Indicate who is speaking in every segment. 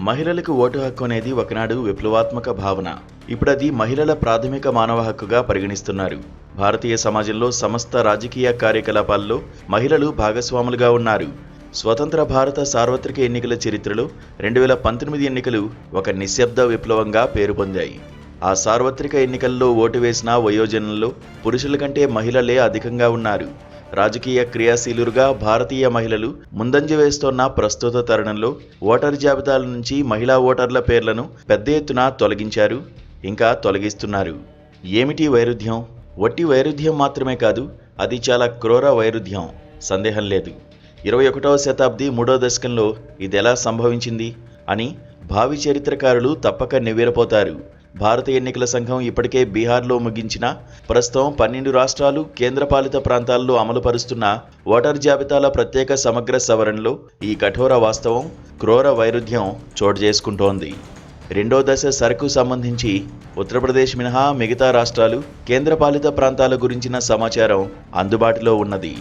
Speaker 1: మహిళలకు ఓటు హక్కు అనేది ఒకనాడు విప్లవాత్మక భావన. ఇప్పుడది మహిళల ప్రాథమిక మానవ హక్కుగా పరిగణిస్తున్నారు. భారతీయ సమాజంలో సమస్త రాజకీయ కార్యకలాపాల్లో మహిళలు భాగస్వాములుగా ఉన్నారు. స్వతంత్ర భారత సార్వత్రిక ఎన్నికల చరిత్రలో 2019 ఎన్నికలు ఒక నిశ్శబ్ద విప్లవంగా పేరు పొందాయి. ఆ సార్వత్రిక ఎన్నికల్లో ఓటు వేసిన వయోజనుల్లో పురుషుల కంటే మహిళలే అధికంగా ఉన్నారు. రాజకీయ క్రియాశీలురుగా భారతీయ మహిళలు ముందంజ వేస్తోన్న ప్రస్తుత తరుణంలో ఓటరు జాబితాల నుంచి మహిళా ఓటర్ల పేర్లను పెద్ద ఎత్తున తొలగించారు, ఇంకా తొలగిస్తున్నారు. ఏమిటి వైరుధ్యం? వట్టి వైరుధ్యం మాత్రమే కాదు, అది చాలా క్రూర వైరుధ్యం, సందేహం లేదు. 21వ శతాబ్ది 3వ దశకంలో ఇదెలా సంభవించింది అని భావి చరిత్రకారులు తప్పక నివ్వెరపోతారు. భారత ఎన్నికల సంఘం ఇప్పటికే బీహార్లో ముగించిన, ప్రస్తుతం 12 రాష్ట్రాలు కేంద్రపాలిత ప్రాంతాల్లో అమలుపరుస్తున్న ఓటర్ జాబితాల ప్రత్యేక సమగ్ర సవరణలో ఈ కఠోర వాస్తవం, క్రూర వైరుధ్యం చోటు చేసుకుంటోంది. రెండో దశ సరకు సంబంధించి ఉత్తరప్రదేశ్ మినహా మిగతా రాష్ట్రాలు కేంద్రపాలిత ప్రాంతాల గురించిన సమాచారం అందుబాటులో ఉన్నది.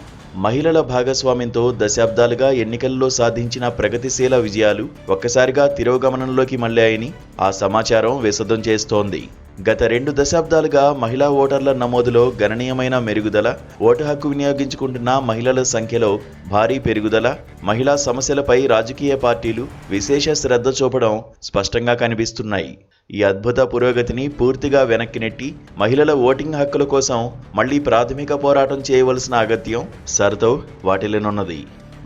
Speaker 1: మహిళల భాగస్వామ్యంతో దశాబ్దాలుగా ఎన్నికల్లో సాధించిన ప్రగతిశీల విజయాలు ఒక్కసారిగా తిరోగమనంలోకి మళ్లాయని ఆ సమాచారం విశదం చేస్తోంది. గత 2 దశాబ్దాలుగా మహిళా ఓటర్ల నమోదులో గణనీయమైన మెరుగుదల, ఓటు హక్కు వినియోగించుకుంటున్న మహిళల సంఖ్యలో భారీ పెరుగుదల, మహిళా సమస్యలపై రాజకీయ పార్టీలు విశేష శ్రద్ధ చూపడం స్పష్టంగా కనిపిస్తున్నాయి. ఈ అద్భుత పురోగతిని పూర్తిగా వెనక్కి నెట్టి మహిళల ఓటింగ్ హక్కుల కోసం మళ్లీ ప్రాథమిక పోరాటం చేయవలసిన అగత్యం సర్తో వాటిల్లినున్నది.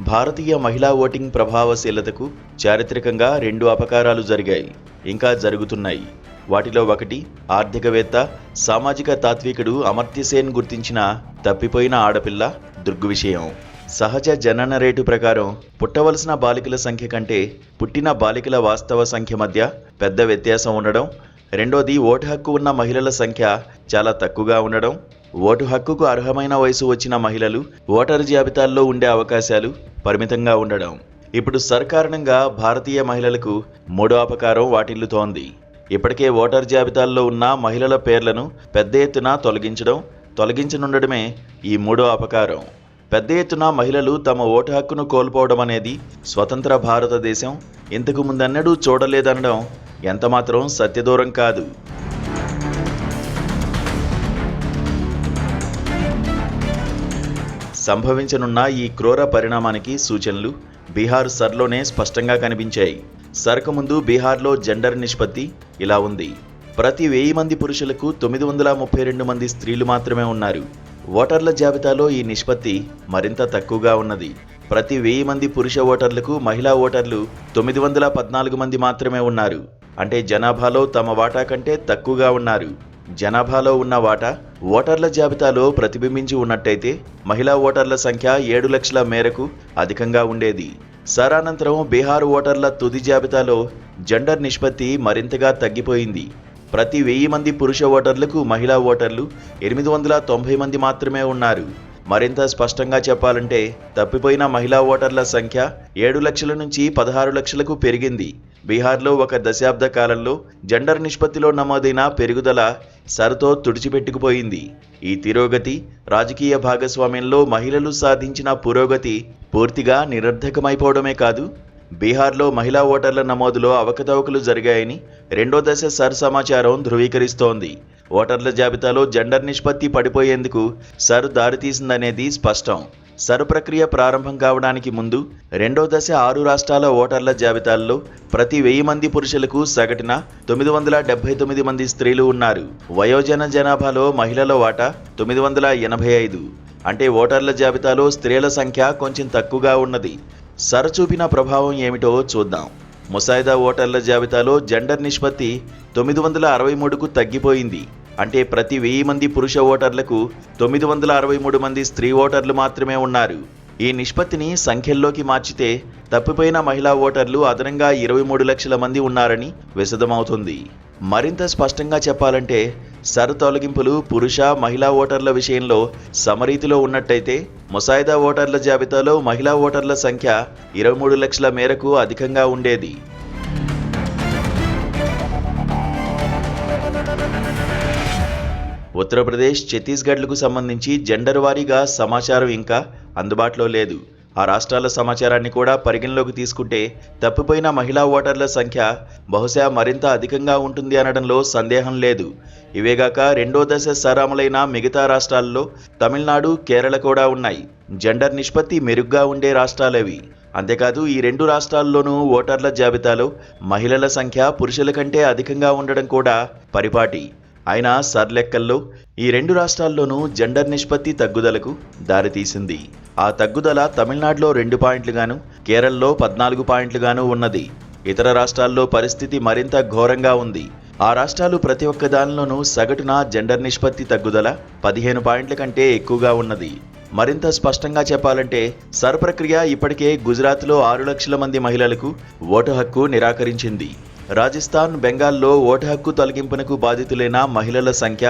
Speaker 1: భారతీయ మహిళా ఓటింగ్ ప్రభావశీలతకు చారిత్రకంగా 2 అపకారాలు జరిగాయి, ఇంకా జరుగుతున్నాయి. వాటిలో ఒకటి ఆర్థికవేత్త, సామాజిక తాత్వికుడు అమర్త్యసేన్ గుర్తించిన తప్పిపోయిన ఆడపిల్ల దృగ్విషయం. సహజ జనన రేటు ప్రకారం పుట్టవలసిన బాలికల సంఖ్య కంటే పుట్టిన బాలికల వాస్తవ సంఖ్య మధ్య పెద్ద వ్యత్యాసం ఉండడం. రెండోది ఓటు హక్కు ఉన్న మహిళల సంఖ్య చాలా తక్కువగా ఉండడం. ఓటు హక్కుకు అర్హమైన వయసు వచ్చిన మహిళలు ఓటరు జాబితాల్లో ఉండే అవకాశాలు పరిమితంగా ఉండడం. ఇప్పుడు సర్కారణంగా భారతీయ మహిళలకు 3వ అపకారం వాటిల్లుతోంది. ఇప్పటికే ఓటర్ జాబితాల్లో ఉన్న మహిళల పేర్లను పెద్ద ఎత్తున తొలగించనుండడమే ఈ 3వ అపకారం. పెద్ద ఎత్తున మహిళలు తమ ఓటు హక్కును కోల్పోవడం అనేది స్వతంత్ర భారతదేశం ఇంతకు ముందన్నడూ చూడలేదనడం ఎంతమాత్రం సత్యదూరం కాదు. సంభవించనున్న ఈ క్రూర పరిణామానికి సూచనలు బీహార్ సర్లోనే స్పష్టంగా కనిపించాయి. సరకు ముందు బీహార్లో జెండర్ నిష్పత్తి ఇలా ఉంది. ప్రతి 1000 మంది పురుషులకు 932 మంది స్త్రీలు మాత్రమే ఉన్నారు. ఓటర్ల జాబితాలో ఈ నిష్పత్తి మరింత తక్కువగా ఉన్నది. ప్రతి 1000 మంది పురుష ఓటర్లకు మహిళా ఓటర్లు 914 మంది మాత్రమే ఉన్నారు. అంటే జనాభాలో తమ వాటా కంటే తక్కువగా ఉన్నారు. జనాభాలో ఉన్న వాటా ఓటర్ల జాబితాలో ప్రతిబింబించి ఉన్నట్టయితే మహిళా ఓటర్ల సంఖ్య 7 లక్షల మేరకు అధికంగా ఉండేది. సరానంతరం బీహార్ ఓటర్ల తుది జాబితాలో జెండర్ నిష్పత్తి మరింతగా తగ్గిపోయింది. ప్రతి 1000 మంది పురుష ఓటర్లకు మహిళా ఓటర్లు 890 మంది మాత్రమే ఉన్నారు. మరింత స్పష్టంగా చెప్పాలంటే తప్పిపోయిన మహిళా ఓటర్ల సంఖ్య 7 లక్షల నుంచి 16 లక్షలకు పెరిగింది. బీహార్లో ఒక దశాబ్ద కాలంలో జెండర్ నిష్పత్తిలో నమోదైన పెరుగుదల సరుతో తుడిచిపెట్టుకుపోయింది. ఈ తిరోగతి, రాజకీయ భాగస్వామ్యంలో మహిళలు సాధించిన పురోగతి పూర్తిగా నిరర్ధకమైపోవడమే కాదు, బీహార్లో మహిళా ఓటర్ల నమోదులో అవకతవకలు జరిగాయని రెండో దశ సర్ సమాచారం ధృవీకరిస్తోంది. ఓటర్ల జాబితాలో జెండర్ నిష్పత్తి పడిపోయేందుకు సర్ దారితీసిందనేది స్పష్టం. సర్ ప్రక్రియ ప్రారంభం కావడానికి ముందు రెండో దశ 6 రాష్ట్రాల ఓటర్ల జాబితాల్లో ప్రతి 1000 మంది పురుషులకు సగటున 979 మంది స్త్రీలు ఉన్నారు. వయోజన జనాభాలో మహిళల వాటా 985. అంటే ఓటర్ల జాబితాలో స్త్రీల సంఖ్య కొంచెం తక్కువగా ఉన్నది. సర్ చూపిన ప్రభావం ఏమిటో చూద్దాం. ముసాయిదా ఓటర్ల జాబితాలో జెండర్ నిష్పత్తి 963కు తగ్గిపోయింది. అంటే ప్రతి 1000 మంది పురుష ఓటర్లకు 963 మంది స్త్రీ ఓటర్లు మాత్రమే ఉన్నారు. ఈ నిష్పత్తిని సంఖ్యల్లోకి మార్చితే తప్పిపోయిన మహిళా ఓటర్లు అదనంగా 23 లక్షల మంది ఉన్నారని విశదమవుతుంది. మరింత స్పష్టంగా చెప్పాలంటే సర్ తొలగింపులు పురుష, మహిళా ఓటర్ల విషయంలో సమరీతిలో ఉన్నట్టయితే ముసాయిదా ఓటర్ల జాబితాలో మహిళా ఓటర్ల సంఖ్య 23 లక్షల మేరకు అధికంగా ఉండేది. ఉత్తరప్రదేశ్, ఛత్తీస్గఢ్లకు సంబంధించి జెండర్ వారీగా సమాచారం ఇంకా అందుబాటులో లేదు. ఆ రాష్ట్రాల సమాచారాన్ని కూడా పరిగణలోకి తీసుకుంటే తప్పిపోయిన మహిళా ఓటర్ల సంఖ్య బహుశా మరింత అధికంగా ఉంటుంది అనడంలో సందేహం లేదు. ఇవేగాక రెండో దశ సరాములైన మిగతా రాష్ట్రాల్లో తమిళనాడు, కేరళ కూడా ఉన్నాయి. జెండర్ నిష్పత్తి మెరుగ్గా ఉండే రాష్ట్రాలవి. అంతేకాదు ఈ రెండు రాష్ట్రాల్లోనూ ఓటర్ల జాబితాలో మహిళల సంఖ్య పురుషుల కంటే అధికంగా ఉండడం కూడా పరిపాటి. అయినా సర్లెక్కల్లో ఈ రెండు రాష్ట్రాల్లోనూ జెండర్ నిష్పత్తి తగ్గుదలకు దారితీసింది. ఆ తగ్గుదల తమిళనాడులో 2 పాయింట్లుగాను, కేరళలో 14 పాయింట్లుగాను ఉన్నది. ఇతర రాష్ట్రాల్లో పరిస్థితి మరింత ఘోరంగా ఉంది. ఆ రాష్ట్రాలు ప్రతి ఒక్క దానిలోనూ సగటున జెండర్ నిష్పత్తి తగ్గుదల 15 పాయింట్ల కంటే ఎక్కువగా ఉన్నది. మరింత స్పష్టంగా చెప్పాలంటే సర్ ప్రక్రియ ఇప్పటికే గుజరాత్లో 6 లక్షల మంది మహిళలకు ఓటు హక్కు నిరాకరించింది. రాజస్థాన్, బెంగాల్లో ఓటు హక్కు తొలగింపునకు బాధితులైన మహిళల సంఖ్య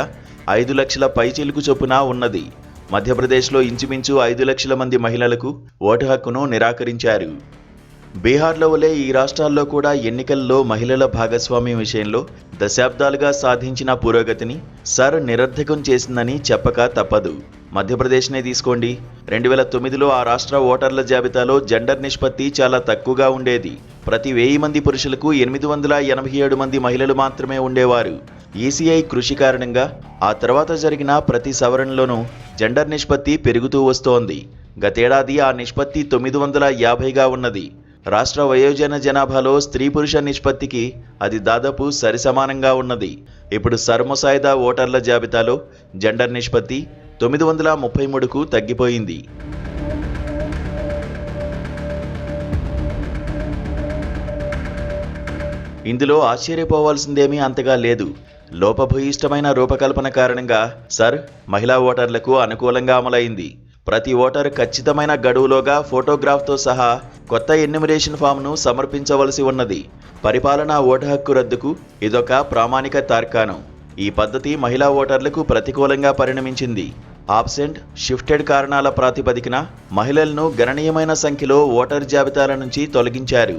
Speaker 1: 5 లక్షల పైచిలుకు చొప్పున ఉన్నది. మధ్యప్రదేశ్లో ఇంచుమించు 5 లక్షల మంది మహిళలకు ఓటు హక్కును నిరాకరించారు. బీహార్లో వలె ఈ రాష్ట్రాల్లో కూడా ఎన్నికల్లో మహిళల భాగస్వామ్యం విషయంలో దశాబ్దాలుగా సాధించిన పురోగతిని సర్ నిరర్ధకం చేసిందని చెప్పక తప్పదు. మధ్యప్రదేశ్నే తీసుకోండి. 2009లో ఆ రాష్ట్ర ఓటర్ల జాబితాలో జెండర్ నిష్పత్తి చాలా తక్కువగా ఉండేది. ప్రతి 1000 మంది పురుషులకు 887 మంది మహిళలు మాత్రమే ఉండేవారు. ఈసీఐ కృషి కారణంగా ఆ తర్వాత జరిగిన ప్రతి సవరణలోనూ జెండర్ నిష్పత్తి పెరుగుతూ వస్తోంది. గతేడాది ఆ నిష్పత్తి 950గా ఉన్నది. రాష్ట్ర వయోజన జనాభాలో స్త్రీ పురుష నిష్పత్తికి అది దాదాపు సరిసమానంగా ఉన్నది. ఇప్పుడు సర్ముసాయిదా ఓటర్ల జాబితాలో జెండర్ నిష్పత్తి 933కు తగ్గిపోయింది. ఇందులో ఆశ్చర్యపోవాల్సిందేమీ అంతగా లేదు. లోపభూయిష్టమైన రూపకల్పన కారణంగా సర్ మహిళా ఓటర్లకు అనుకూలంగా అమలైంది. ప్రతి ఓటర్ ఖచ్చితమైన గడువులోగా ఫోటోగ్రాఫ్తో సహా కొత్త ఎన్యుమరేషన్ ఫామ్ను సమర్పించవలసి ఉన్నది. పరిపాలనా ఓటు హక్కు రద్దుకు ఇదొక ప్రామాణిక తార్కాణం. ఈ పద్ధతి మహిళా ఓటర్లకు ప్రతికూలంగా పరిణమించింది. ఆబ్సెంట్, షిఫ్టెడ్ కారణాల ప్రాతిపదికన మహిళలను గణనీయమైన సంఖ్యలో ఓటర్ జాబితాల నుంచి తొలగించారు.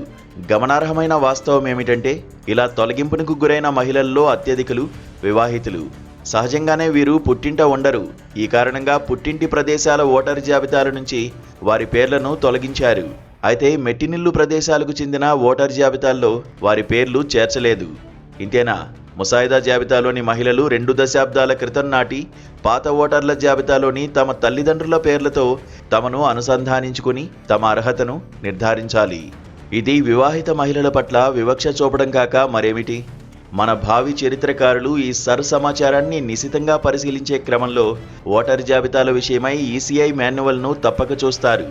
Speaker 1: గమనార్హమైన వాస్తవం ఏమిటంటే ఇలా తొలగింపునకు గురైన మహిళల్లో అత్యధికులు వివాహితులు. సహజంగానే వీరు పుట్టింట ఉండరు. ఈ కారణంగా పుట్టింటి ప్రదేశాల ఓటర్ జాబితాల నుంచి వారి పేర్లను తొలగించారు. అయితే మెట్టినిల్లు ప్రదేశాలకు చెందిన ఓటర్ జాబితాల్లో వారి పేర్లు చేర్చలేదు. ఇంతేనా? ముసాయిదా జాబితాలోని మహిళలు 2 దశాబ్దాల క్రితం నాటి పాత ఓటర్ల జాబితాలోని తమ తల్లిదండ్రుల పేర్లతో తమను అనుసంధానించుకుని తమ అర్హతను నిర్ధారించాలి. ఇది వివాహిత మహిళల పట్ల వివక్ష చూపడం కాక మరేమిటి? మన భావి చరిత్రకారులు ఈ సర్ సమాచారాన్ని నిశితంగా పరిశీలించే క్రమంలో ఓటర్ జాబితాల విషయమై ఈసీఐ మాన్యువల్ను తప్పక చూస్తారు.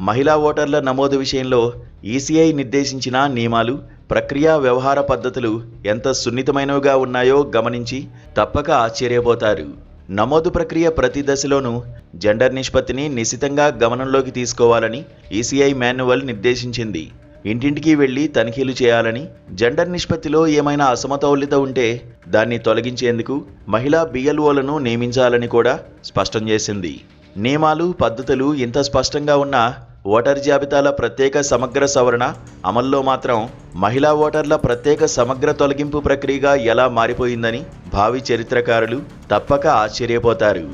Speaker 1: మహిళా ఓటర్ల నమోదు విషయంలో ఈసీఐ నిర్దేశించిన నియమాలు, ప్రక్రియా వ్యవహార పద్ధతులు ఎంత సున్నితమైనవిగా ఉన్నాయో గమనించి తప్పక ఆశ్చర్యపోతారు. నమోదు ప్రక్రియ ప్రతి దశలోనూ జెండర్ నిష్పత్తిని నిశితంగా గమనంలోకి తీసుకోవాలని ఈసీఐ మాన్యువల్ నిర్దేశించింది. ఇంటింటికి వెళ్లి తనిఖీలు చేయాలని, జెండర్ నిష్పత్తిలో ఏమైనా అసమతౌల్యత ఉంటే దాన్ని తొలగించేందుకు మహిళా బిఎల్ఓలను నియమించాలని కూడా స్పష్టం చేసింది. నియమాలు, పద్ధతులు ఇంత స్పష్టంగా ఉన్న ఓటర్ జాబితాల ప్రత్యేక సమగ్ర సవరణ అమల్లో మాత్రం మహిళా ఓటర్ల ప్రత్యేక సమగ్ర తొలగింపు ప్రక్రియగా ఎలా మారిపోయిందని భావి చరిత్రకారులు తప్పక ఆశ్చర్యపోతారు.